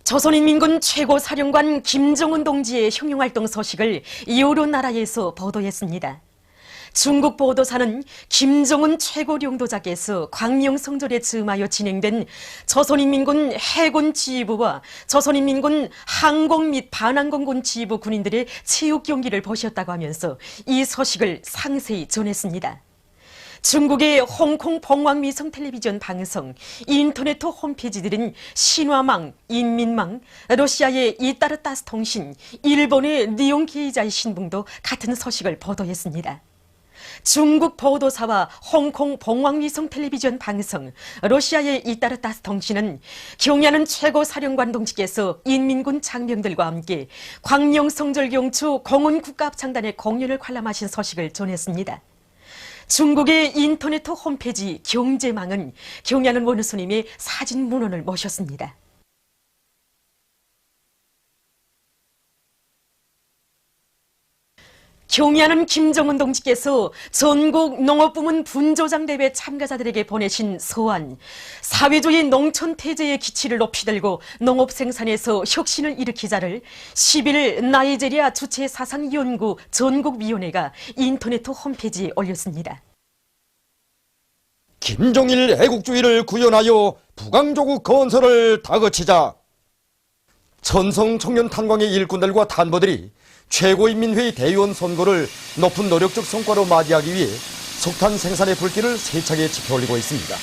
조선인민군 최고사령관 김정은 동지의 형용활동 소식을 여러 나라에서 보도했습니다. 중국 보도사는 김정은 최고령도작에서 광명성절에 즈음하여 진행된 조선인민군 해군 지휘부와 조선인민군 항공 및 반항공군 지휘부 군인들의 체육 경기를 보셨다고 하면서 이 소식을 상세히 전했습니다. 중국의 홍콩 봉황위성 텔레비전 방송, 인터넷 홈페이지들은 신화망, 인민망, 러시아의 이따르타스 통신, 일본의 니온 게이자의 신봉도 같은 소식을 보도했습니다. 중국 보도사와 홍콩 봉황위성 텔레비전 방송, 러시아의 이따르타스 통신은 경야는 최고사령관 동지께서 인민군 장병들과 함께 광명성절경추 공원국가합창단의 공연을 관람하신 소식을 전했습니다. 중국의 인터넷 홈페이지 경제망은 경야는 원수님의 사진 문헌을 모셨습니다. 경야는 김정은 동지께서 전국 농업부문 분조장대회 참가자들에게 보내신 서한, 사회주의 농촌태제의 기치를 높이 들고 농업 생산에서 혁신을 일으키자를 10일 나이제리아 주체사상연구 전국위원회가 인터넷 홈페이지에 올렸습니다. 김정일 애국주의를 구현하여 북왕조국 건설을 다그치자. 천성 청년 탄광의 일꾼들과 단보들이 최고인민회의 대의원 선거를 높은 노력적 성과로 맞이하기 위해 석탄 생산의 불길을 세차게 지펴올리고 있습니다.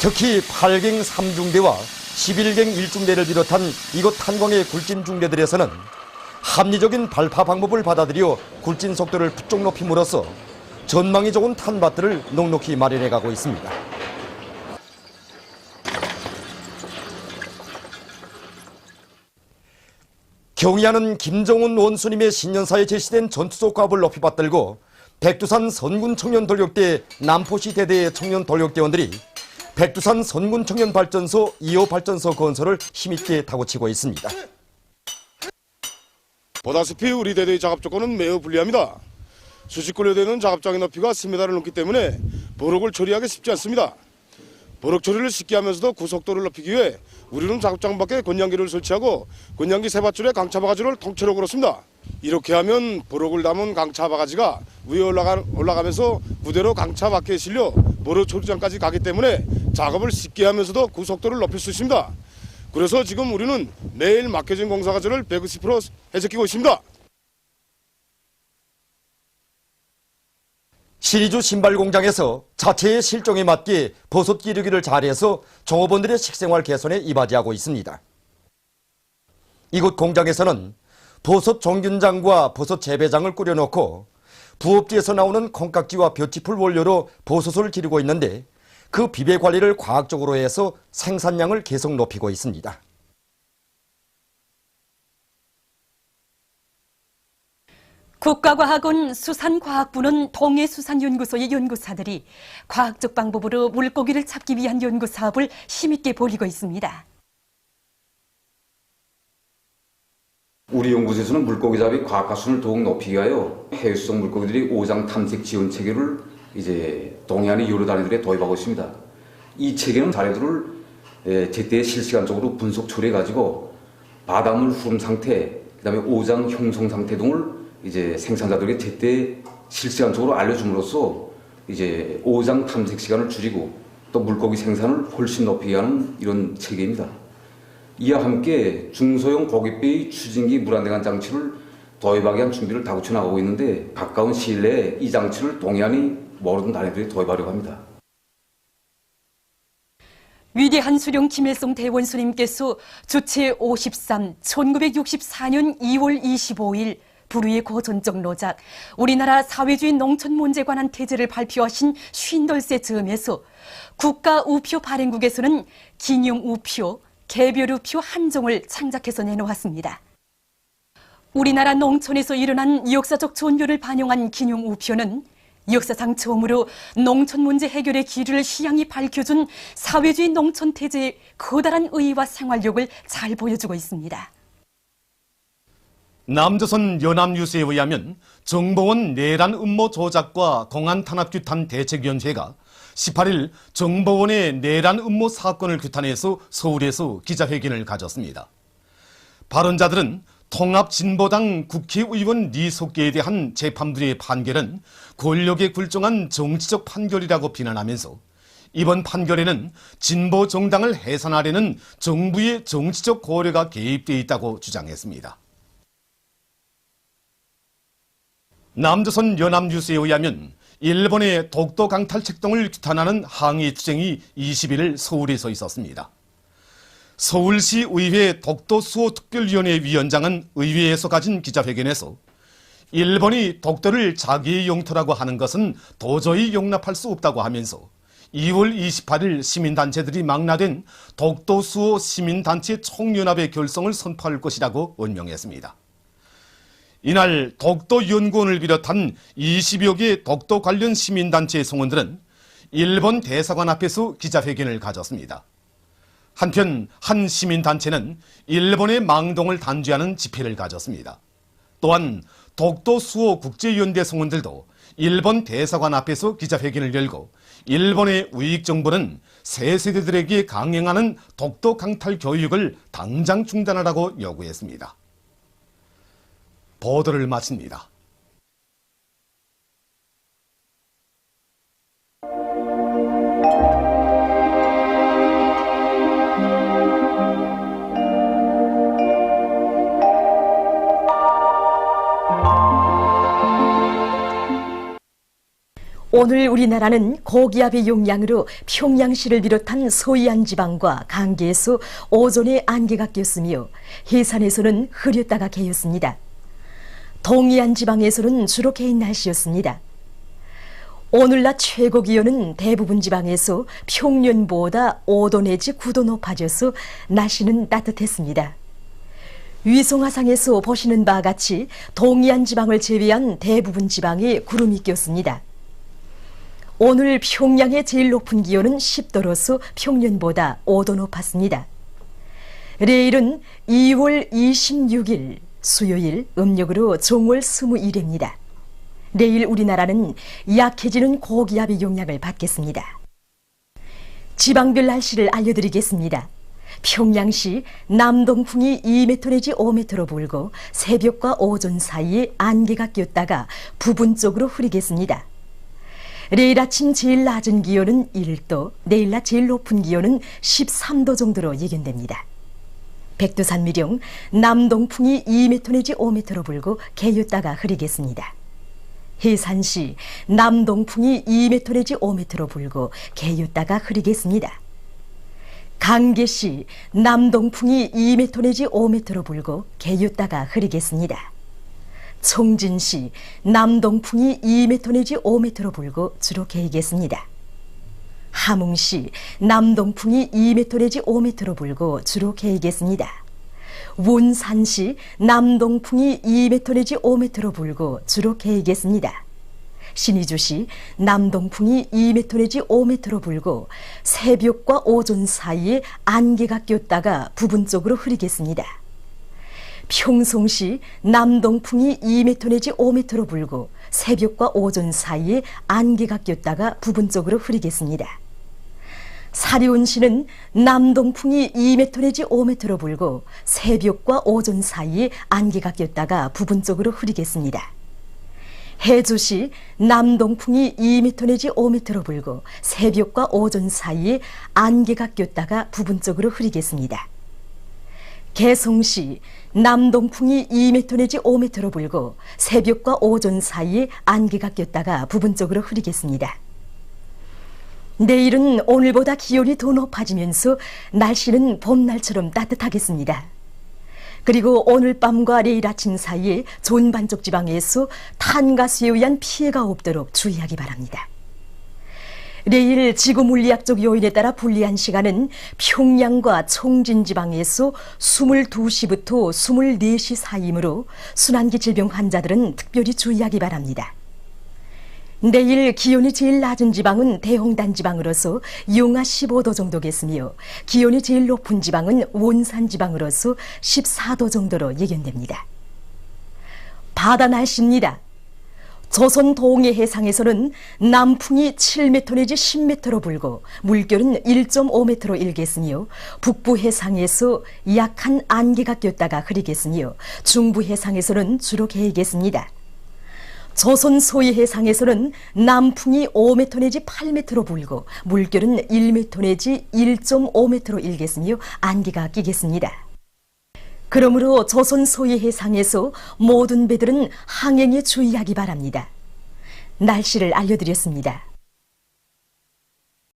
특히 8갱 3중대와 11갱 1중대를 비롯한 이곳 탄광의 굴진 중대들에서는 합리적인 발파 방법을 받아들여 굴진 속도를 부쩍 높임으로써 전망이 좋은 탄밭들을 넉넉히 마련해가고 있습니다. 경야는 김정은 원수님의 신년사에 제시된 전투적 과업을 높이 받들고 백두산 선군 청년 돌격대 남포시 대대의 청년 돌격대원들이 백두산 선군 청년 발전소 2호 발전소 건설을 힘있게 다고치고 있습니다. 보다시피 우리 대대의 작업 조건은 매우 불리합니다. 수직 굴려되는 작업장의 높이가 10m를 넘기 때문에 보록을 처리하기 쉽지 않습니다. 보록 처리를 쉽게 하면서도 구속도를 높이기 위해 우리는 작업장 밖에 권양기를 설치하고 권양기 세 밧줄에 강차 바가지를 통째로 걸었습니다. 이렇게 하면 보록을 담은 강차 바가지가 위에 올라가면서 그대로 강차 밖에 실려 보록 처리장까지 가기 때문에 작업을 쉽게 하면서도 구속도를 높일 수 있습니다. 그래서 지금 우리는 매일 맡겨진 공사 과제를 120% 해제키고 있습니다. 시리주 신발 공장에서 자체의 실종에 맞게 버섯 기르기를 잘해서 종업원들의 식생활 개선에 이바지하고 있습니다. 이곳 공장에서는 버섯 종균장과 버섯 재배장을 꾸려놓고 부업지에서 나오는 콩깍지와 볏짚을 원료로 버섯을 기르고 있는데 그 비배 관리를 과학적으로 해서 생산량을 계속 높이고 있습니다. 국가과학원 수산과학부는 동해수산연구소의 연구사들이 과학적 방법으로 물고기를 잡기 위한 연구 사업을 힘있게 벌이고 있습니다. 우리 연구소에서는 물고기 잡이 과학화 수준을 더욱 높이기 위하여 해수성 물고기들이 오장 탐색 지원 체계를 동해안의 여러 단위들에 도입하고 있습니다. 이 체계는 자료들을 제때 실시간적으로 분석 처리해가지고 바닷물 흐름 상태, 그다음에 오장 형성 상태 등을 생산자들에게 제때 실시간적으로 알려줌으로써 오장 탐색 시간을 줄이고 또 물고기 생산을 훨씬 높이게 하는 이런 체계입니다. 이와 함께 중소형 고깃배의 추진기 물안대관 장치를 도입하기 위한 준비를 다구쳐 나가고 있는데 가까운 시일 내에 이 장치를 동해안의 모든 단위들이 도입하려고 합니다. 위대한 수령 김일성 대원수님께서 주체 53, 1964년 2월 25일 불후의 고전적 노작, 우리나라 사회주의 농촌 문제에 관한 태제를 발표하신 50돌세 즈음에서 국가우표 발행국에서는 기념우표, 개별우표 한 종을 창작해서 내놓았습니다. 우리나라 농촌에서 일어난 역사적 전율을 반영한 기념우표는 역사상 처음으로 농촌 문제 해결의 길을 희양히 밝혀준 사회주의 농촌 태제의 커다란 의의와 생활력을 잘 보여주고 있습니다. 남조선 연합뉴스에 의하면 정보원 내란 음모 조작과 공안 탄압규탄 대책위원회가 18일 정보원의 내란 음모 사건을 규탄해서 서울에서 기자회견을 가졌습니다. 발언자들은 통합진보당 국회의원 리석계에 대한 재판부의 판결은 권력에 굴종한 정치적 판결이라고 비난하면서 이번 판결에는 진보 정당을 해산하려는 정부의 정치적 고려가 개입되어 있다고 주장했습니다. 남조선 연합뉴스에 의하면 일본의 독도 강탈 책동을 규탄하는 항의 투쟁이 21일 서울에서 있었습니다. 서울시 의회 독도수호특별위원회 위원장은 의회에서 가진 기자회견에서 일본이 독도를 자기의 영토라고 하는 것은 도저히 용납할 수 없다고 하면서 2월 28일 시민단체들이 망라된 독도수호 시민단체 총연합의 결성을 선포할 것이라고 언명했습니다. 이날 독도연구원을 비롯한 20여 개 독도 관련 시민단체의 성원들은 일본 대사관 앞에서 기자회견을 가졌습니다. 한편 한 시민단체는 일본의 망동을 단죄하는 집회를 가졌습니다. 또한 독도수호 국제연대 성원들도 일본 대사관 앞에서 기자회견을 열고 일본의 우익정부는 새 세대들에게 강행하는 독도 강탈 교육을 당장 중단하라고 요구했습니다. 보도를 마칩니다. 오늘 우리나라는 고기압의 용량으로 평양시를 비롯한 서해안 지방과 강계에서 오존에 안개가 꼈으며 해산에서는 흐렸다가 개였습니다. 동해안 지방에서는 주로 개인 날씨였습니다. 오늘 낮 최고 기온은 대부분 지방에서 평년보다 5도 내지 9도 높아져서 날씨는 따뜻했습니다. 위성화상에서 보시는 바와 같이 동해안 지방을 제외한 대부분 지방에 구름이 꼈습니다. 오늘 평양의 제일 높은 기온은 10도로서 평년보다 5도 높았습니다. 내일은 2월 26일 수요일 음력으로 정월 21일입니다. 내일 우리나라는 약해지는 고기압의 영향을 받겠습니다. 지방별 날씨를 알려드리겠습니다. 평양시 남동풍이 2m 내지 5m로 불고 새벽과 오전 사이에 안개가 꼈다가 부분적으로 흐리겠습니다. 내일 아침 제일 낮은 기온은 1도, 내일 낮 제일 높은 기온은 13도 정도로 예견됩니다. 백두산미령 남동풍이 2m 내지 5m로 불고 개였다가 흐리겠습니다. 해산시 남동풍이 2m 내지 5m로 불고 개였다가 흐리겠습니다. 강계시 남동풍이 2m 내지 5m로 불고 개였다가 흐리겠습니다. 청진시 남동풍이 2m 내지 5m로 불고 주로 개이겠습니다. 함흥시 남동풍이 2m 내지 5m로 불고 주로 개이겠습니다. 원산시 남동풍이 2m 내지 5m로 불고 주로 개이겠습니다. 신의주시 남동풍이 2m 내지 5m로 불고 새벽과 오전 사이에 안개가 꼈다가 부분적으로 흐리겠습니다. 평송시 남동풍이 2m 내지 5m로 불고 새벽과 오전 사이에 안개가 꼈다가 부분적으로 흐리겠습니다. 사리온시는 남동풍이 2m 내지 5m로 불고 새벽과 오전 사이에 안개가 꼈다가 부분적으로 흐리겠습니다. 해주시 남동풍이 2m 내지 5m로 불고 새벽과 오전 사이에 안개가 꼈다가 부분적으로 흐리겠습니다. 개성시 남동풍이 2m 내지 5m로 불고 새벽과 오전 사이에 안개가 꼈다가 부분적으로 흐리겠습니다. 내일은 오늘보다 기온이 더 높아지면서 날씨는 봄날처럼 따뜻하겠습니다. 그리고 오늘 밤과 내일 아침 사이에 존반쪽 지방에서 탄가스에 의한 피해가 없도록 주의하기 바랍니다. 내일 지구물리학적 요인에 따라 불리한 시간은 평양과 청진 지방에서 22시부터 24시 사이이므로 순환기 질병 환자들은 특별히 주의하기 바랍니다. 내일 기온이 제일 낮은 지방은 대홍단 지방으로서 영하 15도 정도겠으며 기온이 제일 높은 지방은 원산 지방으로서 14도 정도로 예견됩니다. 바다 날씨입니다. 조선 동해 해상에서는 남풍이 7m 내지 10m로 불고 물결은 1.5m로 일겠으며 북부 해상에서 약한 안개가 꼈다가 흐리겠으며 중부 해상에서는 주로 개이겠습니다. 조선 소위 해상에서는 남풍이 5m 내지 8m로 불고 물결은 1m 내지 1.5m로 일겠으며 안개가 끼겠습니다. 그러므로 조선 소위 해상에서 모든 배들은 항행에 주의하기 바랍니다. 날씨를 알려드렸습니다.